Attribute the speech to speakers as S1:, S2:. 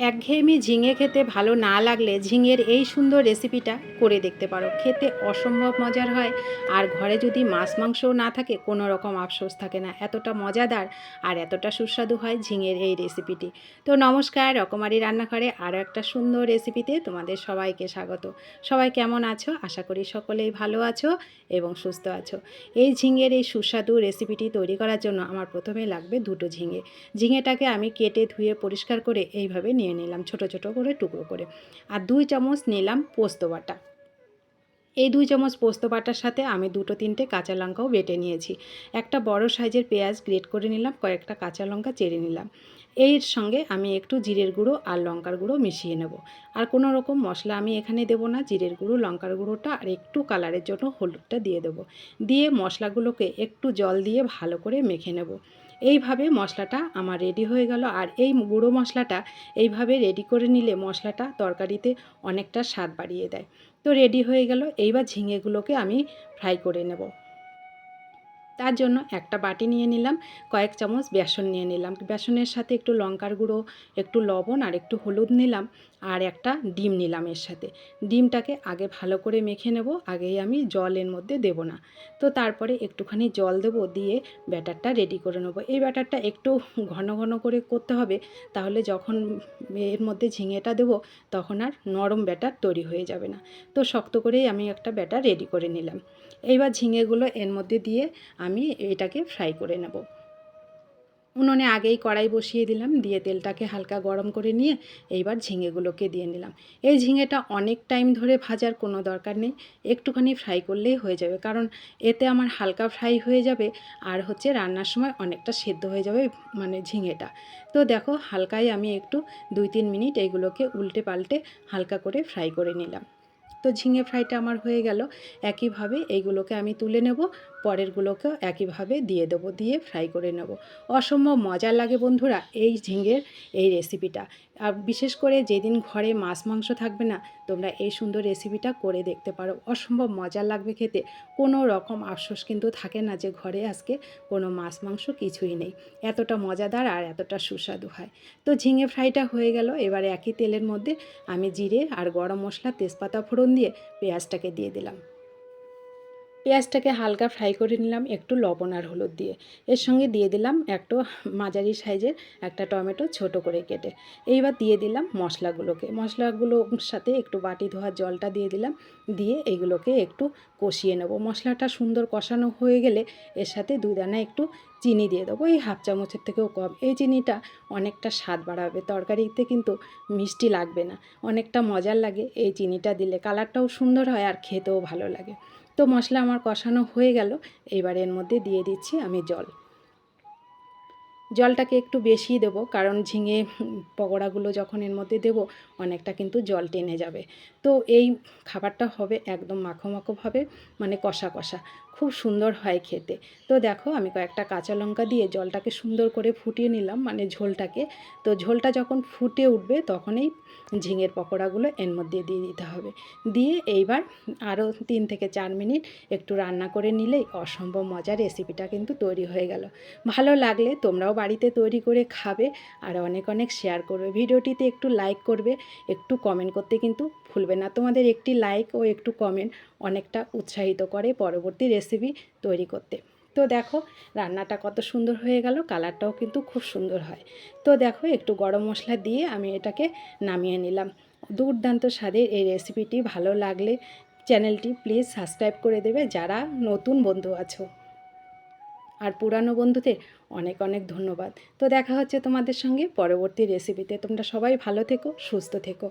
S1: একঘেয়েমি ঝিঙে খেতে ভালো না লাগলে ঝিঙের এই সুন্দর রেসিপিটা করে দেখতে পারো। খেতে অসম্ভব মজার হয়। আর ঘরে যদি মাছ মাংসও না থাকে কোনো রকম আফসোস থাকে না। এতটা মজাদার আর এতটা সুস্বাদু হয় ঝিঙের এই রেসিপিটি। তো নমস্কার, রকমারি রান্নাঘরে আরও একটা সুন্দর রেসিপিতে তোমাদের সবাইকে স্বাগত। সবাই কেমন আছো? আশা করি সকলেই ভালো আছো এবং সুস্থ আছো। এই ঝিঙের এই সুস্বাদু রেসিপিটি তৈরি করার জন্য আমার প্রথমে লাগবে দুটো ঝিঙে। ঝিঙেটাকে আমি কেটে ধুয়ে পরিষ্কার করে এইভাবে নিয়ে নিলাম ছোট ছোট করে টুকরো করে। আর 2 চামচ নিলাম পোস্ত বাটা। এই 2 চামচ পোস্ত বাটার সাথে আমি 2-3টে কাঁচা লঙ্কাও বেটে নিয়েছি। একটা বড় সাইজের পেঁয়াজ গ্রেট করে নিলাম, কয়েকটা কাঁচা লঙ্কা চেড়ে নিলাম। এর সঙ্গে আমি একটু জিরের গুঁড়ো আর লঙ্কার গুঁড়ো মিশিয়ে নেব। আর কোনো রকম মশলা আমি এখানে দেবো না। জিরের গুঁড়ো, লঙ্কার গুঁড়োটা আর একটু কালারের জন্য হলুদটা দিয়ে দেবো। দিয়ে মশলাগুলোকে একটু জল দিয়ে ভালো করে মেখে নেব। এইভাবে মশলাটা আমার রেডি হয়ে গেল। আর এই গুঁড়ো মশলাটা এইভাবে রেডি করে নিলে মশলাটা তরকারিতে অনেকটা স্বাদ বাড়িয়ে দেয়। তো রেডি হয়ে গেল। এইবার ঝিঙেগুলোকে আমি ফ্রাই করে নেব। তার জন্য একটা বাটি নিয়ে নিলাম, কয়েক চামচ বেসন নিয়ে নিলাম। বেসনের সাথে একটু লঙ্কার গুঁড়ো, একটু লবণ আর একটু হলুদ নিলাম। আর একটা ডিম নিলাম এর সাথে। ডিমটাকে আগে ভালো করে মেখে নেব। আগেই আমি জল এর মধ্যে দেব না। তো তারপরে একটুখানি জল দেব, দিয়ে ব্যাটারটা রেডি করে নেব। এই ব্যাটারটা একটু ঘন ঘন করে করতে হবে, তাহলে যখন এর মধ্যে ঝিঙেটা দেব তখন আর নরম ব্যাটার তৈরি হয়ে যাবে না। তো শক্ত করেই আমি একটা ব্যাটার রেডি করে নিলাম। এইবার ঝিঙেগুলো এর মধ্যে দিয়ে আমি এটাকে ফ্রাই করে নেব। উনুনে আগেই কড়াই বসিয়ে দিলাম, দিয়ে তেলটাকে হালকা গরম করে নিয়ে এইবার ঝিঙেগুলোকে দিয়ে নিলাম। এই ঝিঙেটা অনেক টাইম ধরে ভাজার কোনো দরকার নেই, একটুখানি ফ্রাই করলেই হয়ে যাবে। কারণ এতে আমার হালকা ফ্রাই হয়ে যাবে আর হচ্ছে রান্নার সময় অনেকটা সেদ্ধ হয়ে যাবে মানে ঝিঙেটা। তো দেখো, হালকাই আমি একটু 2-3 মিনিট এইগুলোকে উল্টে পাল্টে হালকা করে ফ্রাই করে নিলাম। তো ঝিঙে ফ্রাইটা আমার হয়ে গেল। একইভাবে এইগুলোকে আমি তুলে নেব, পরেরগুলোকেও একইভাবে দিয়ে দেবো, দিয়ে ফ্রাই করে নেব। অসম্ভব মজার লাগে বন্ধুরা এই ঝিঙের এই রেসিপিটা। আর বিশেষ করে যেদিন ঘরে মাছ মাংস থাকবে না, তোমরা এই সুন্দর রেসিপিটা করে দেখতে পারো। অসম্ভব মজার লাগবে খেতে। কোনো রকম আফসোস কিন্তু থাকে না যে ঘরে আজকে কোনো মাছ মাংস কিছুই নেই। এতটা মজাদার আর এতটা সুস্বাদু হয়। তো ঝিঙে ফ্রাইটা হয়ে গেল। এবারে একই তেলের মধ্যে আমি জিরে আর গরম মশলা, তেজপাতা ফোড়ন দিয়ে পেঁয়াজটাকে দিয়ে দিলাম। পেঁয়াজটাকে হালকা ফ্রাই করে নিলাম একটু লবণ আর হলুদ দিয়ে। এর সঙ্গে দিয়ে দিলাম একটু মাঝারি সাইজের একটা টমেটো ছোট করে কেটে। এইবার দিয়ে দিলাম মশলাগুলোর সাথে একটু বাটি ধোয়ার জলটা দিয়ে দিলাম। দিয়ে এইগুলোকে একটু কষিয়ে নেব। মশলাটা সুন্দর কষানো হয়ে গেলে এর সাথে 2 দানা একটু চিনি দিয়ে দেবো, এই হাফ চামচের থেকেও কম। এই চিনিটা অনেকটা স্বাদ বাড়াবে, তরকারিতে কিন্তু মিষ্টি লাগবে না, অনেকটা মজার লাগে এই চিনিটা দিলে। কালারটাও সুন্দর হয় আর খেতেও ভালো লাগে। তো মশলা আমার কষানো হয়ে গেল। এবার এর মধ্যে দিয়ে দিচ্ছি আমি জল। জলটাকে একটু বেশিই দেবো, কারণ ঝিঙে পকোড়াগুলো যখন এর মধ্যে দেবো অনেকটা কিন্তু জল টেনে যাবে। তো এই খাবারটা হবে একদম মাখো মাখোভাবে, মানে কষা কষা, খুব সুন্দর হয় খেতে। তো দেখো, আমি কয়েকটা কাঁচা লঙ্কা দিয়ে জলটাকে সুন্দর করে ফুটিয়ে নিলাম, মানে ঝোলটাকে। তো ঝোলটা যখন ফুটে উঠবে তখনই ঝিঙের পকোড়াগুলো এর মধ্যে দিয়ে দিতে হবে। দিয়ে এইবার আরও 3-4 মিনিট একটু রান্না করে নিলেই অসম্ভব মজার রেসিপিটা কিন্তু তৈরি হয়ে গেল। ভালো লাগলে তোমরাও বাড়িতে তৈরি করে খাবে আর অনেক অনেক শেয়ার করবে। ভিডিওটিতে একটু লাইক করবে, একটু কমেন্ট করতে কিন্তু ভুলবে না। তোমাদের একটি লাইক ও একটু কমেন্ট অনেকটা উৎসাহিত করে পরবর্তী রেসিপি তৈরি করতে। তো দেখো, রান্নাটা কত সুন্দর হয়ে গেল, কালারটাও কিন্তু খুব সুন্দর হয়। তো দেখো, একটু গরম মশলা দিয়ে আমি এটাকে নামিয়ে নিলাম। দুর্দান্ত স্বাদের এই রেসিপিটি ভালো লাগলে চ্যানেলটি প্লিজ সাবস্ক্রাইব করে দেবে যারা নতুন বন্ধু আছো। আর পুরানো বন্ধুদের অনেক অনেক ধন্যবাদ। তো দেখা হচ্ছে তোমাদের সঙ্গে পরবর্তী রেসিপিতে। তোমরা সবাই ভালো থেকো, সুস্থ থেকো।